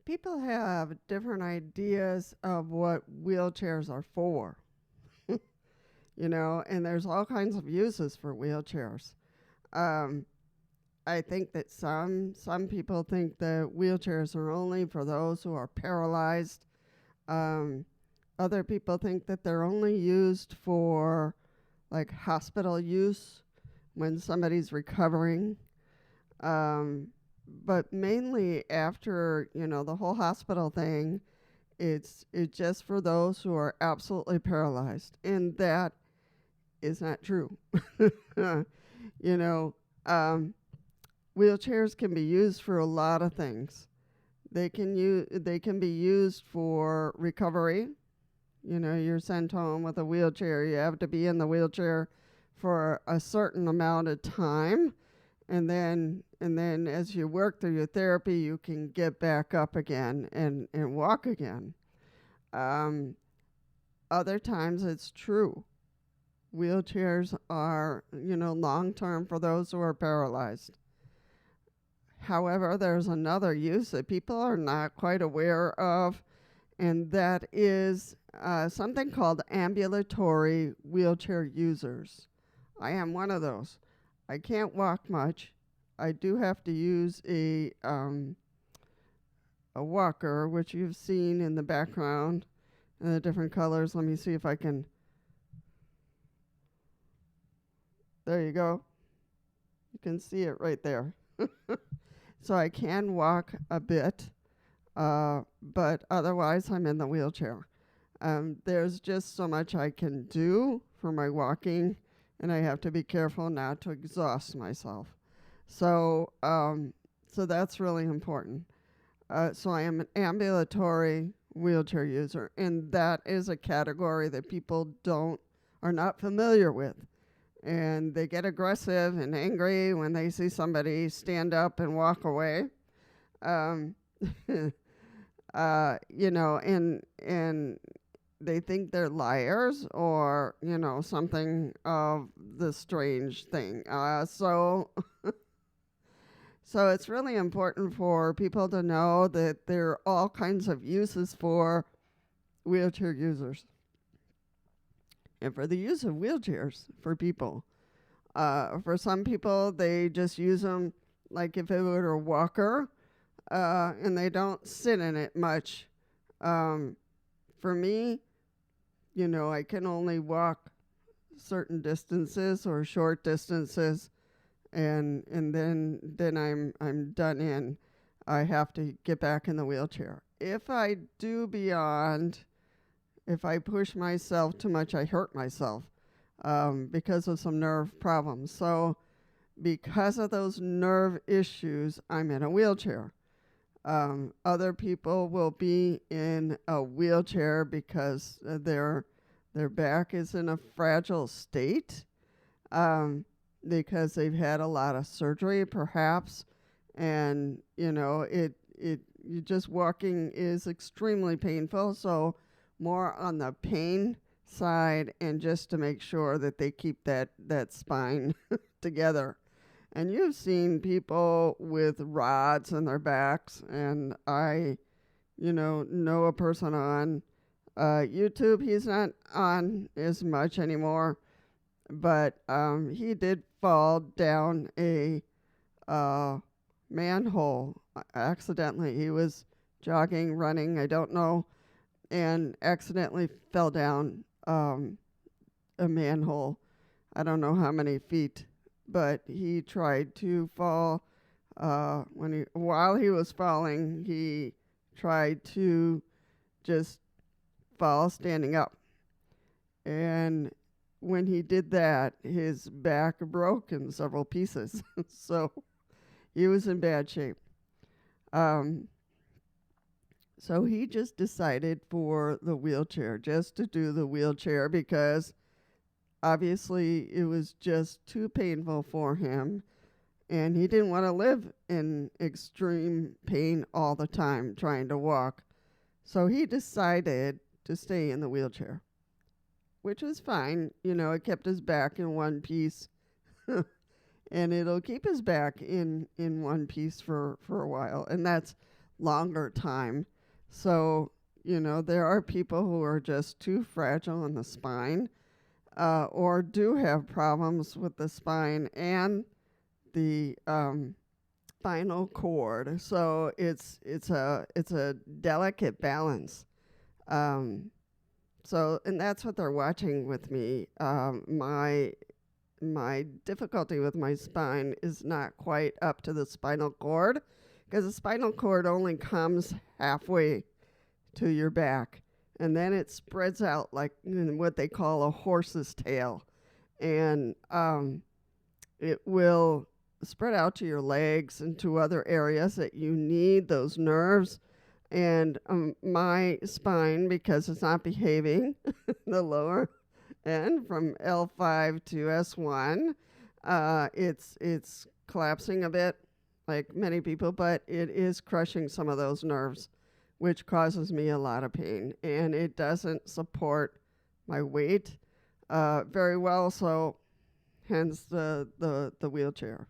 People have different ideas of what wheelchairs are for, and there's all kinds of uses for wheelchairs. Um, I think that some people think that wheelchairs are only for those who are paralyzed. Um, Other people think that they're only used for like hospital use when somebody's recovering. Um, but mainly after the whole hospital thing, it's just for those who are absolutely paralyzed, and that is not true. you know, um, Wheelchairs can be used for a lot of things. They can be used for recovery. You're sent home with a wheelchair. You have to be in the wheelchair for a certain amount of time, and then as you work through your therapy, you can get back up again and walk again. Um, Other times it's true. Wheelchairs are, long term for those who are paralyzed. However, there's another use that people are not quite aware of, and that is something called ambulatory wheelchair users. I am one of those. I can't walk much. I do have to use a walker, which you've seen in the background in the different colors. Let me see if I can. There you go. You can see it right there. So I can walk a bit, but otherwise I'm in the wheelchair. There's just so much I can do for my walking, and I have to be careful not to exhaust myself. So that's really important. So I am an ambulatory wheelchair user, and that is a category that people are not familiar with. And they get aggressive and angry when they see somebody stand up and walk away. Um, and they think they're liars or, something of the strange thing. So it's really important for people to know that there are all kinds of uses for wheelchair users and for the use of wheelchairs for people. For some people, they just use them like if it were a walker, and they don't sit in it much. For me, I can only walk certain distances or short distances, and then I'm done in. I have to get back in the wheelchair. If I do beyond, if I push myself too much, I hurt myself because of some nerve problems. So because of those nerve issues, I'm in a wheelchair. Other people will be in a wheelchair because their back is in a fragile state, because they've had a lot of surgery, perhaps, and just walking is extremely painful. So more on the pain side, and just to make sure that they keep that spine together. And you've seen people with rods in their backs, and I, know a person on YouTube. He's not on as much anymore, but he did fall down a manhole accidentally. He was jogging, running, I don't know, and accidentally fell down a manhole. I don't know how many feet, but he tried to fall. While he was falling, he tried to just fall standing up. And when he did that, his back broke in several pieces. So he was in bad shape. So he just decided for the wheelchair, just to do the wheelchair, because obviously it was just too painful for him, and he didn't want to live in extreme pain all the time trying to walk. So he decided to stay in the wheelchair, which was fine. It kept his back in one piece, and it'll keep his back in one piece for a while. And that's longer time. So, there are people who are just too fragile in the spine, or do have problems with the spine and the spinal cord. So it's a delicate balance. Um, and that's what they're watching with me. My difficulty with my spine is not quite up to the spinal cord, because the spinal cord only comes halfway to your back, and then it spreads out like what they call a horse's tail, and it will spread out to your legs and to other areas that you need those nerves. And my spine, because it's not behaving, the lower end from L5 to S1, it's collapsing a bit, like many people, but it is crushing some of those nerves, which causes me a lot of pain, and it doesn't support my weight very well. So, hence the wheelchair.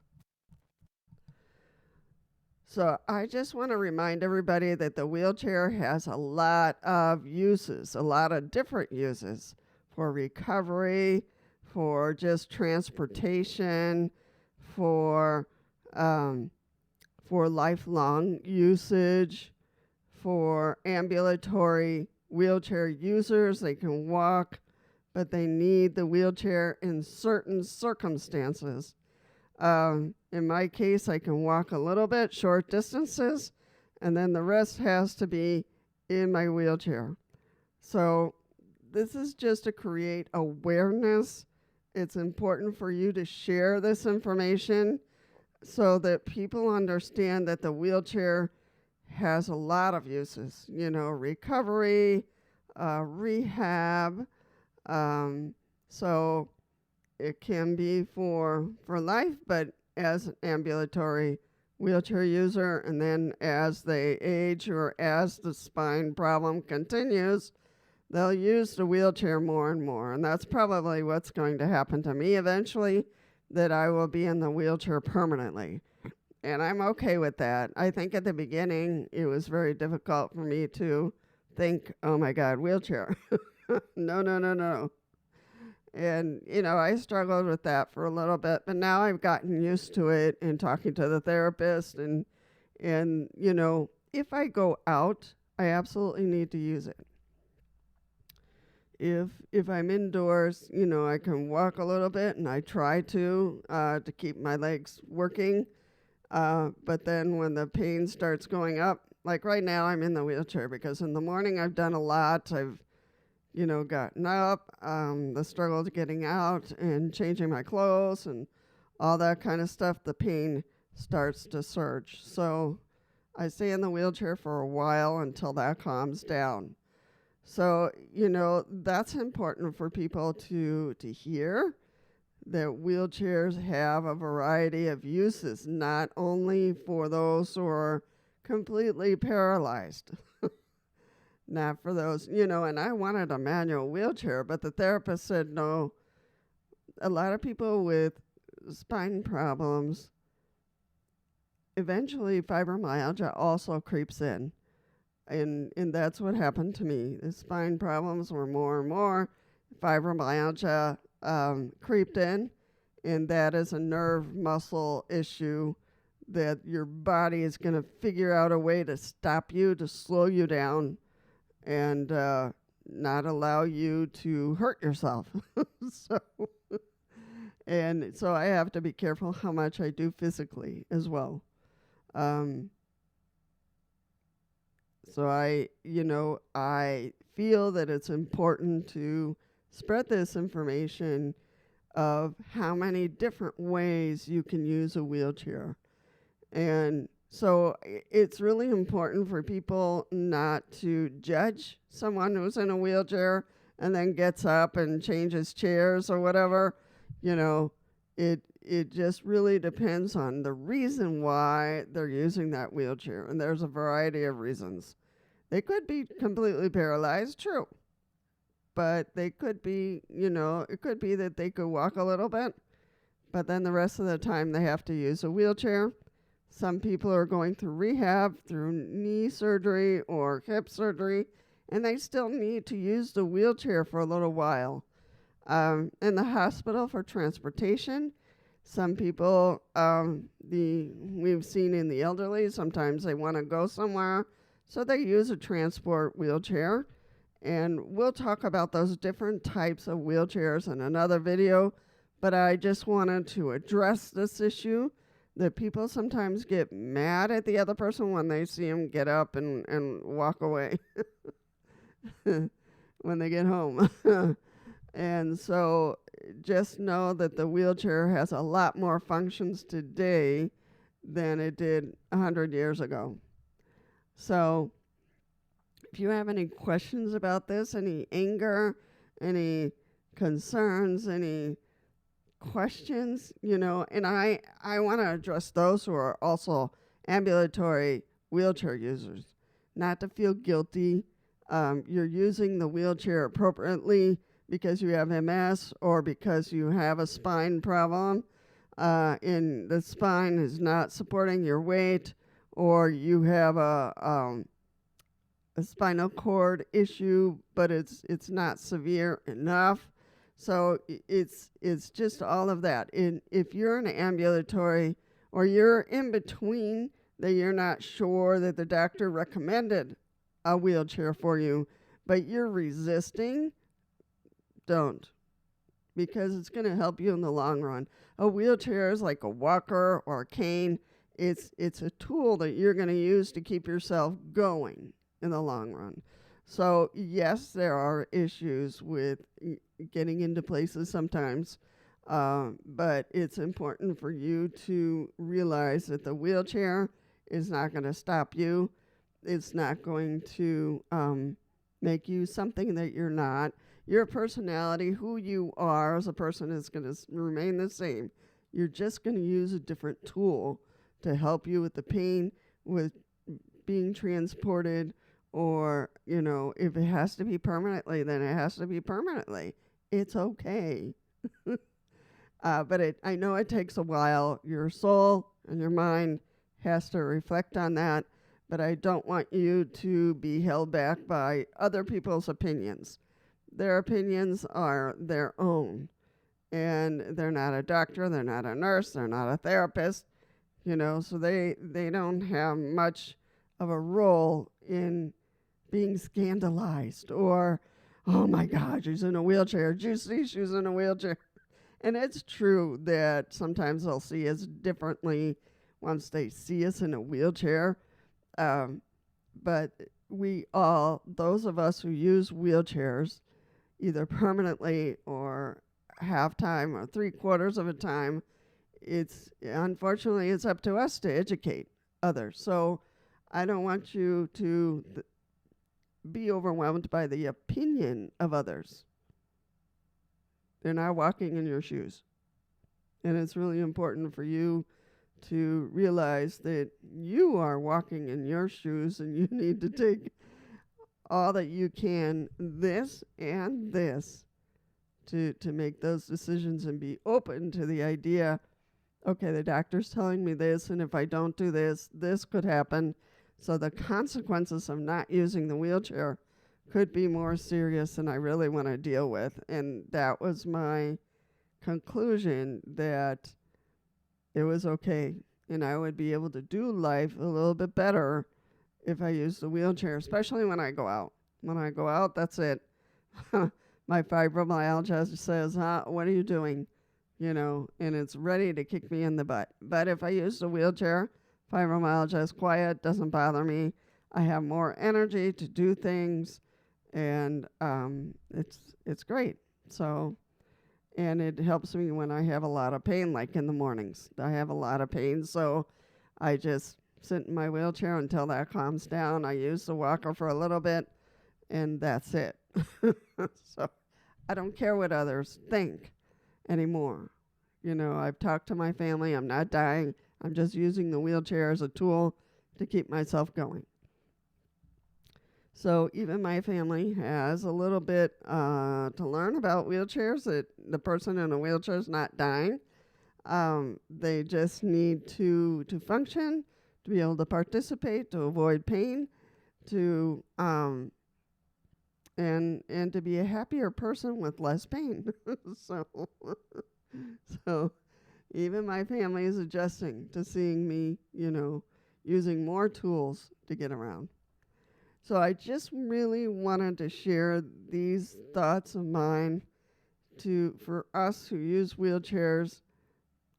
So I just want to remind everybody that the wheelchair has a lot of uses, a lot of different uses for recovery, for just transportation, for lifelong usage, for ambulatory wheelchair users. They can walk, but they need the wheelchair in certain circumstances. In my case, I can walk a little bit, short distances, and then the rest has to be in my wheelchair. So this is just to create awareness. It's important for you to share this information so that people understand that the wheelchair has a lot of uses, recovery, rehab. So it can be for life, but as an ambulatory wheelchair user, and then as they age or as the spine problem continues, they'll use the wheelchair more and more. And that's probably what's going to happen to me eventually, that I will be in the wheelchair permanently. And I'm okay with that. I think at the beginning, it was very difficult for me to think, oh my God, wheelchair. No. And, I struggled with that for a little bit, but now I've gotten used to it and talking to the therapist. And if I go out, I absolutely need to use it. If I'm indoors, I can walk a little bit, and I try to keep my legs working. But then when the pain starts going up, like right now, I'm in the wheelchair because in the morning I've done a lot. I've gotten up, the struggle to getting out and changing my clothes and all that kind of stuff, the pain starts to surge. So I stay in the wheelchair for a while until that calms down. So, that's important for people to hear, that wheelchairs have a variety of uses, not only for those who are completely paralyzed. Not for those, and I wanted a manual wheelchair, but the therapist said no. A lot of people with spine problems, eventually fibromyalgia also creeps in. And that's what happened to me. The spine problems were more and more. Fibromyalgia creeped in, and that is a nerve muscle issue that your body is going to figure out a way to stop you, to slow you down, and not allow you to hurt yourself. So I have to be careful how much I do physically as well. So I feel that it's important to spread this information of how many different ways you can use a wheelchair. And so it's really important for people not to judge someone who's in a wheelchair and then gets up and changes chairs or whatever. It just really depends on the reason why they're using that wheelchair. And there's a variety of reasons. They could be completely paralyzed, true. But they could be, it could be that they could walk a little bit, but then the rest of the time they have to use a wheelchair. Some people are going through rehab, through knee surgery or hip surgery, and they still need to use the wheelchair for a little while. In the hospital for transportation, some people, we've seen in the elderly, sometimes they want to go somewhere, so they use a transport wheelchair. And we'll talk about those different types of wheelchairs in another video, but I just wanted to address this issue that people sometimes get mad at the other person when they see them get up and walk away when they get home. And so just know that the wheelchair has a lot more functions today than it did 100 years ago. So if you have any questions about this, any anger, any concerns, any questions, and I want to address those who are also ambulatory wheelchair users, not to feel guilty. You're using the wheelchair appropriately because you have MS or because you have a spine problem, and the spine is not supporting your weight, or you have a spinal cord issue, but it's not severe enough. So it's just all of that. If you're an ambulatory or you're in between, that you're not sure that the doctor recommended a wheelchair for you, but you're resisting, don't, because it's going to help you in the long run. A wheelchair is like a walker or a cane. It's a tool that you're going to use to keep yourself going in the long run. So yes, there are issues with getting into places sometimes, but it's important for you to realize that the wheelchair is not going to stop you. It's not going to make you something that you're not. Your personality, who you are as a person, is going to remain the same. You're just going to use a different tool to help you with the pain, with being transported, or, if it has to be permanently, then it has to be permanently. It's okay. But I know it takes a while. Your soul and your mind has to reflect on that, but I don't want you to be held back by other people's opinions. Their opinions are their own, and they're not a doctor, they're not a nurse, they're not a therapist, so they don't have much of a role in being scandalized or, oh my God, she's in a wheelchair. Did you see she's in a wheelchair? And it's true that sometimes they'll see us differently once they see us in a wheelchair. But those of us who use wheelchairs, either permanently or half time or 3/4 of a time, unfortunately it's up to us to educate others. So I don't want you to be overwhelmed by the opinion of others. They're not walking in your shoes. And it's really important for you to realize that you are walking in your shoes, and you need to take all that you can, this and this, to make those decisions and be open to the idea, okay, the doctor's telling me this, and if I don't do this, this could happen. So the consequences of not using the wheelchair could be more serious than I really want to deal with. And that was my conclusion, that it was okay, and I would be able to do life a little bit better if I use the wheelchair, especially when I go out. When I go out, that's it. My fibromyalgia says, what are you doing? And it's ready to kick me in the butt. But if I use the wheelchair, fibromyalgia is quiet, doesn't bother me. I have more energy to do things, and it's great. So, and it helps me when I have a lot of pain, like in the mornings. I have a lot of pain, so I just sit in my wheelchair until that calms down. I use the walker for a little bit, and that's it. So I don't care what others think anymore. I've talked to my family. I'm not dying. I'm just using the wheelchair as a tool to keep myself going. So even my family has a little bit to learn about wheelchairs, that the person in a wheelchair is not dying. They just need to function, to be able to participate, to avoid pain, to and to be a happier person with less pain. so so even my family is adjusting to seeing me, using more tools to get around. So I just really wanted to share these thoughts of mine for us who use wheelchairs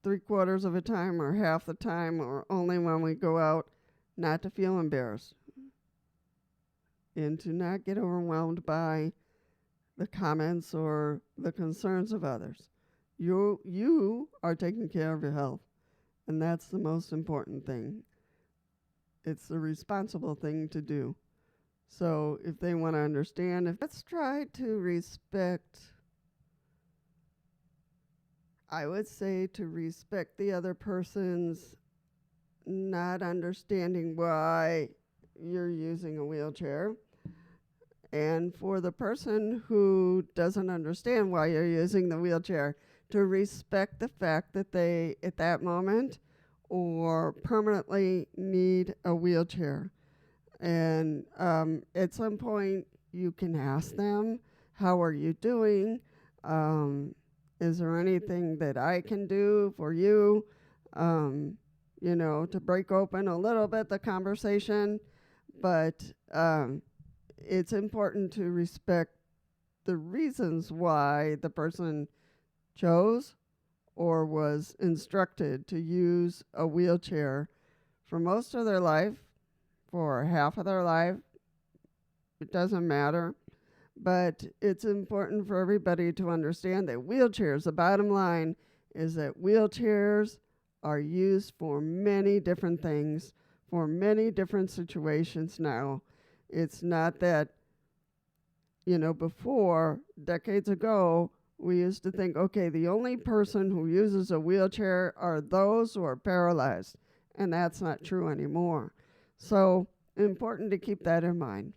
3/4 of the time or half the time or only when we go out, not to feel embarrassed and to not get overwhelmed by the comments or the concerns of others. You are taking care of your health, and that's the most important thing. It's the responsible thing to do. So if they want to understand, let's try to respect, I would say, to respect the other person's not understanding why you're using a wheelchair. And for the person who doesn't understand why you're using the wheelchair, to respect the fact that they, at that moment or permanently, need a wheelchair. And at some point, you can ask them, how are you doing? Is there anything that I can do for you? To break open a little bit the conversation. But it's important to respect the reasons why the person chose or was instructed to use a wheelchair for most of their life, for half of their life. It doesn't matter. But it's important for everybody to understand that wheelchairs, the bottom line is that wheelchairs are used for many different things, for many different situations now. It's not that, before, decades ago, we used to think, okay, the only person who uses a wheelchair are those who are paralyzed. And that's not true anymore. So important to keep that in mind.